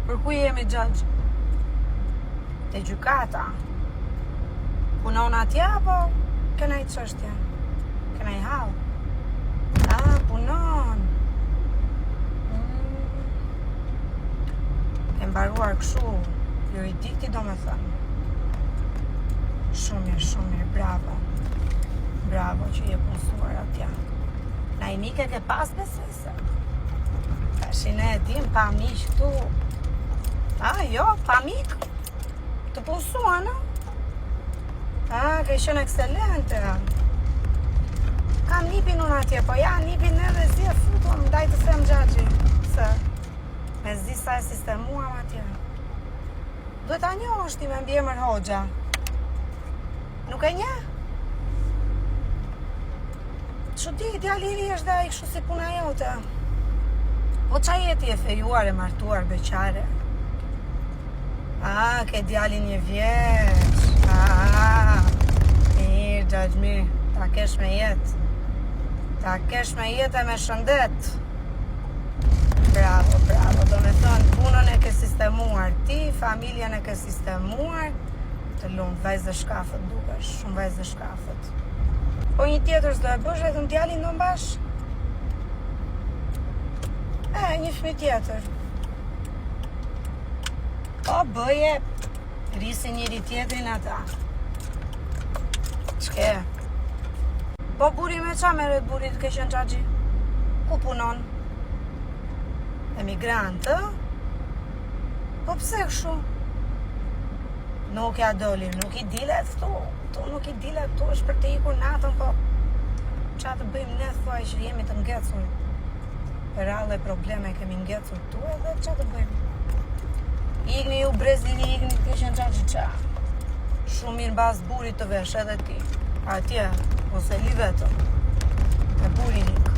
Për ku jemi gjëgj? Te gjykata. Punon atje apo kena i çështje? Kena i hall? Punon. E mbaruar kështu juridikti do me thënë. Shumë mirë, bravo. Bravo që je punësuar atje. Na i mike ke pas besese. Tashi ne e dim pa miq këtu. Jo, pa mik. Të punësuan, ke qenë ekselente. Kam nipin unë atje, po ja nipin edhe zi e futuam, ndaj të them gjagji. Se me zi sa e sistemuam atje. Duhet ta njohësh ti me mbiemër Hoxha. Nuk e nje? Çudi, djali i ri është dhe ai kështu si puna jote. Po qa jeti e fejuar, e martuar, beqare? Ke djali 1 vjeç. Mirë, gjagj mirë. Ta kesh me jetë. Ta kesh me jetë e me shëndet. Bravo. Do me thënë, punën e ke sistemuar ti, familjen e ke sistemuar. Të lumë, vajzë shkafët dukesh, shumë vajzë shkafët. Po një tjetër s'do e bësh vetëm djalin do mbash? Një fëmijë tjetër. Po bëje, risi njëri tjetrin ata. Ç'ke? Po buri me qa merret buri të ke qenë xhaxhi? Ku punon? Emigrant, Po pse kështu? Nuk ja doli, nuk i dilet këtu. Nuk i dilet këtu, është për të ikur natën, po qa të bëjmë ne, thuaj që jemi të ngecur. Për alle probleme kemi ngecur këtu edhe qa të bëjmë. Igni ju brezili, igni të kishen xhaxhi qa. Shumë mirë bas burit të vesh edhe ti. Atje, ose li vetëm. E burin ik.